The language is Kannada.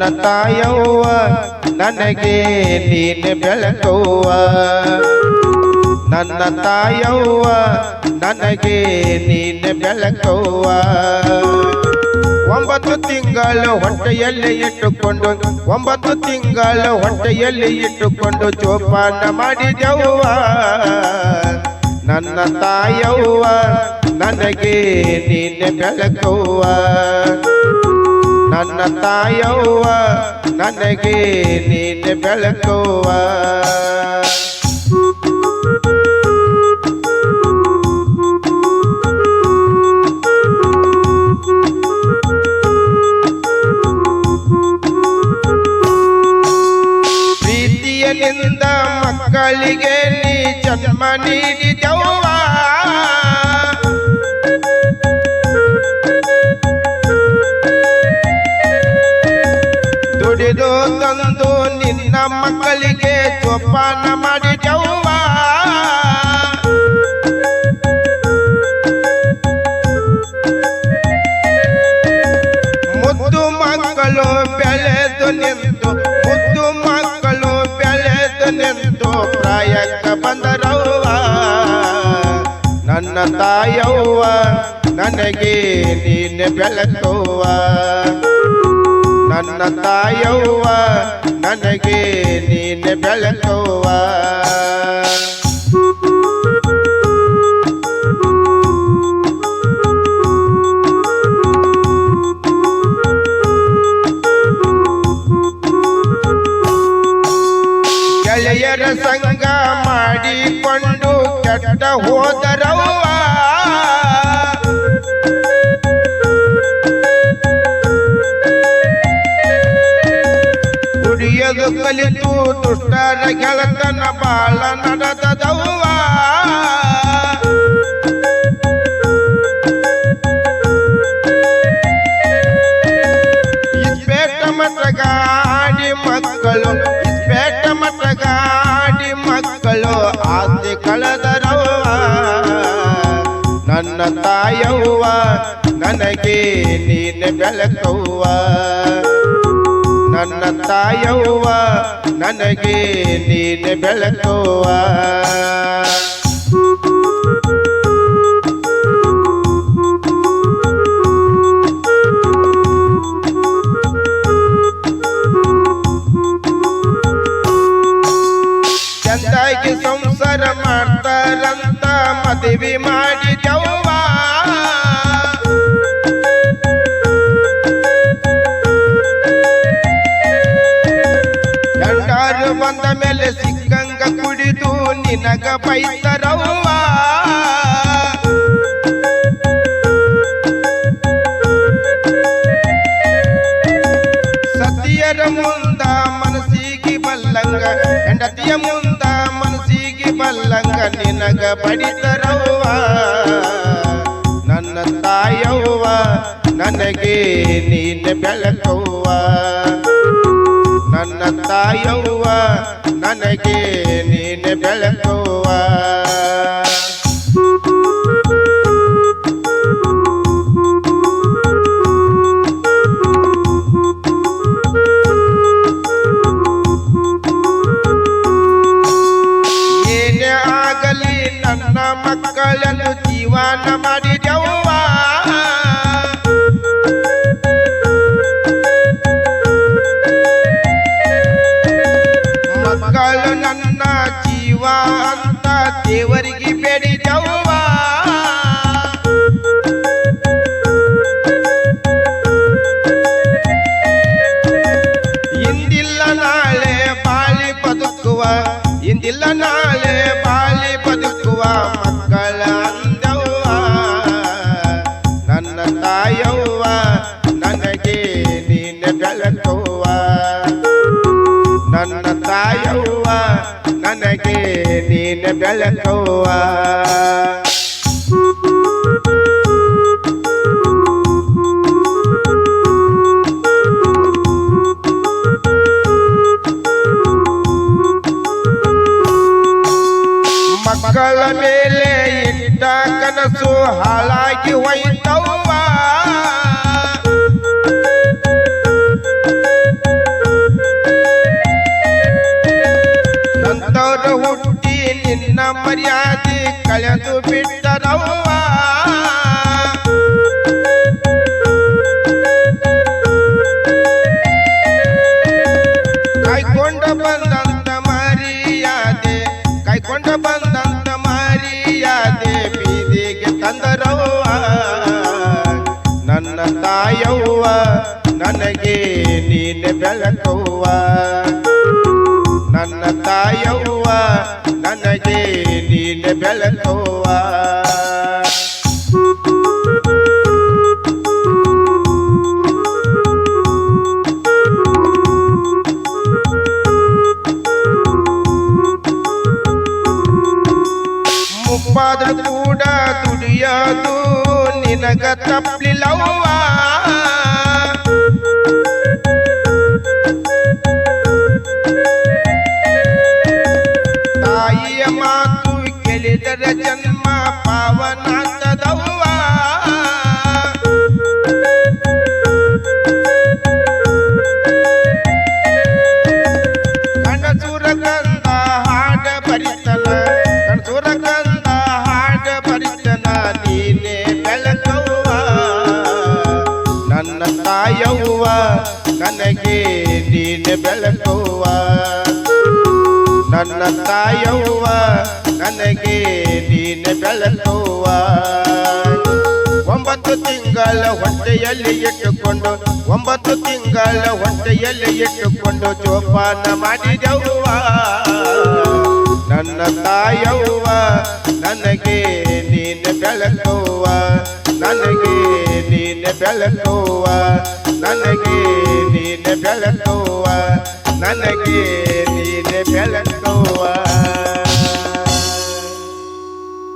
ನನ್ನ ತಾಯವ್ವ ನನಗೆ ನೀನೆ ಬೆಳಕವ್ವ ನನ್ನ ತಾಯವ್ವ ನನಗೆ ನೀನೆ ಬೆಳಕವ್ವ 9 ತಿಂಗಳು ಹೊಟ್ಟೆಯಲ್ಲಿ ಇಟ್ಟುಕೊಂಡು 9 ತಿಂಗಳು ಹೊಟ್ಟೆಯಲ್ಲಿ ಇಟ್ಟುಕೊಂಡು ಜೋಪಾನ ಮಾಡಿದೆವ್ವ ನನ್ನ ತಾಯವ್ವ ನನಗೆ ನೀನೆ ಬೆಳಕವ್ವ ನನ್ನ ತಾಯವ್ವ ನನಗೆ ನೀನೆ ಬೆಳಕವ್ವ ಪ್ರೀತಿಯನಿಂದ ಮಕ್ಕಳಿಗೆ ನೀ ಜನ್ಮ ನೀಡಿದೆವ್ವ ದುಡಿದು ತಂದು ನಿನ್ನ ಮಕ್ಕಳಿಗೆ ಜೋಪಾನ ಮಾಡಿದೆವ್ವ ಮುದ್ದು ಮಕ್ಕಳು ಬೆಳೆದು ನಿಂತು ಮುದ್ದು ಮಕ್ಕಳು ಬೆಳೆದು ನಿಂತು ಪ್ರಾಯಕ್ಕೆ ಬಂದರವ್ವ ನನ್ನ ತಾಯವ್ವ ನನಗೆ ನೀನೆ ಬೆಳಕವ್ವ ನನ್ನ ತಾಯವ್ವ ನನಗೆ ನೀನೆ ಬೆಳಕವ್ವ ಗೆಳೆಯರ ಸಂಗ ಮಾಡಿಕೊಂಡು ಕೆಟ್ಟ ಹೋದರವ್ವ ಕುಡಿಯದು ಕಲಿತು ದುಷ್ಟರ ಗೆಳತನ ಬಾಳ ನಡೆದದವ್ವ ಇಸ್ಪೇಟ ಮಟಗಾಡಿ ಮಕ್ಕಳು ಇಸ್ಪೇಟ ಮಟಗಾಡಿ ಮಕ್ಕಳು ಆಸೆ ಕಳೆದರವ್ವ ನನ್ನ ತಾಯವ್ವ ನನಗೆ ನೀನೆ ಬೆಳಕವ್ವ ನನ್ನ ತಾಯವ್ವ ನನಗೆ ನೀನೆ ಬೆಳಕವ್ವ ಚಂದಾಗಿ ಸಂಸಾರ ಮಾಡ್ತಾರಂತ ಮದುವೆ ಮಾಡಿದೆವ್ವ ಗಂಡಾರು ಬಂದ ಮೇಲೆ ಸಿಕ್ಕಂಗ ಕುಡಿದು ನಿನಗ ಬೈತರವ್ವ ಸತಿಯರ ಮುಂದ ಮನಸ್ಸಿಗೆ ಬಲ್ಲಂಗ ಹೆಂಡತಿಯ ಮುಂದ ಮನಸ್ಸಿಗೆ ಬಲ್ಲಂಗ ನಿನಗ ಬಡಿತರವ್ವ ನನ್ನ ತಾಯವ್ವ ನನಗೆ ನೀನೆ ಬೆಳಕವ್ವ ನನ್ನ ತಾಯವ್ವ ನನಗೆ ನೀನೆ ಬೆಳಕವ್ವ ಏನೇ ಆಗಲಿ ನನ್ನ ಮಕ್ಕಳನ್ನು ಜೀವನ ಮಾಡಿದೆವ್ವ ಮಕ್ಕಳು ನನ್ನ ಜೀವ ಅಂತ ದೇವರಿಗೆ ಬೇಡಿದೆವ್ವ ಇಂದಿಲ್ಲ ನಾಳೆ ಬಾಳಿ ಬದುಕುವ ಇಂದಿಲ್ಲ ನಾಳೆ ಬಾಳಿ ಬದುಕುವ ಮಕ್ಕಳ ಅಂದವ್ವ ನನ್ನ ತಾಯವ್ವ ನನಗೆ ನೀನೆ ಬೆಳಕವ್ವ ನನ್ನ ತಾಯವ್ವ ನನಗೆ ನೀನೆ ಬೆಳಕವ್ವ ಮಕ್ಕಳ ಮೇಲೆ ಇಟ್ಟ ಕನಸು ಹಾಳಾಗಿ ಹೋಯ್ತವ್ವ ಮಕ್ಕಳಾದ ಹುಟ್ಟಿ ನಿನ್ನ ಮರ್ಯಾದೆ ಕಳೆದು ಬಿಟ್ಟರವ್ವ ಕೈಕೊಂಡ ಬಂದಂತ ಮರ್ಯಾದೆ ಕೈಕೊಂಡ ಬಂದಂತ ಮರ್ಯಾದೆ ಬೀದಿಗೆ ತಂದರವ್ವ ನನ್ನ ತಾಯವ್ವ ನನಗೆ ನೀನೆ ಬೆಳಕವ್ವ ನನ್ನ ತಾಯವ್ವ ನನಗೆ ನೀನೆ ಬೆಳಕವ್ವ ಮುಪ್ಪಾದ್ರೂ ಕೂಡ ದುಡಿಯೋದು ನಿನಗ ತಪ್ಪಲಿಲ್ಲವ್ವ ತಾಯಿಯ ಮಾತು ಕೇಳಿದರೆ ಜನ್ಮ ಪಾವನಾಗ್ತದವ್ವ ಕಣಸೂರ ಕಂದ ಹಾಡ ಬರಿತನ ಕಣಸೂರ ಕಂದ ಹಾಡ ಬರಿತನ ನೀನೆ ಬೆಳಕವ್ವ ನನ್ನ ತಾಯವ್ವ ನನಗೆ ನೀನೆ ಬೆಳಕವ್ವ ನನ್ನ ತಾಯವ್ವ ನನಗೆ ನೀನೆ ಬೆಳಕವ್ವ 9 ತಿಂಗಳ ಹೊಟ್ಟೆಯಲ್ಲಿ ಇಟ್ಟುಕೊಂಡು 9 ತಿಂಗಳ ಹೊಟ್ಟೆಯಲ್ಲಿ ಇಟ್ಟುಕೊಂಡು ಜೋಪಾನ ಮಾಡಿದವ್ವ ನನ್ನ ತಾಯವ್ವ ನನಗೆ ನೀನೆ ಬೆಳಕವ್ವ ನನಗೆ ನೀನೆ ಬೆಳಕವ್ವ ನನಗೆ ನೀನೆ ಬೆಳಕವ್ವ ನನಗೆ ನೀನೆ ಬೆಳಕವ್ವ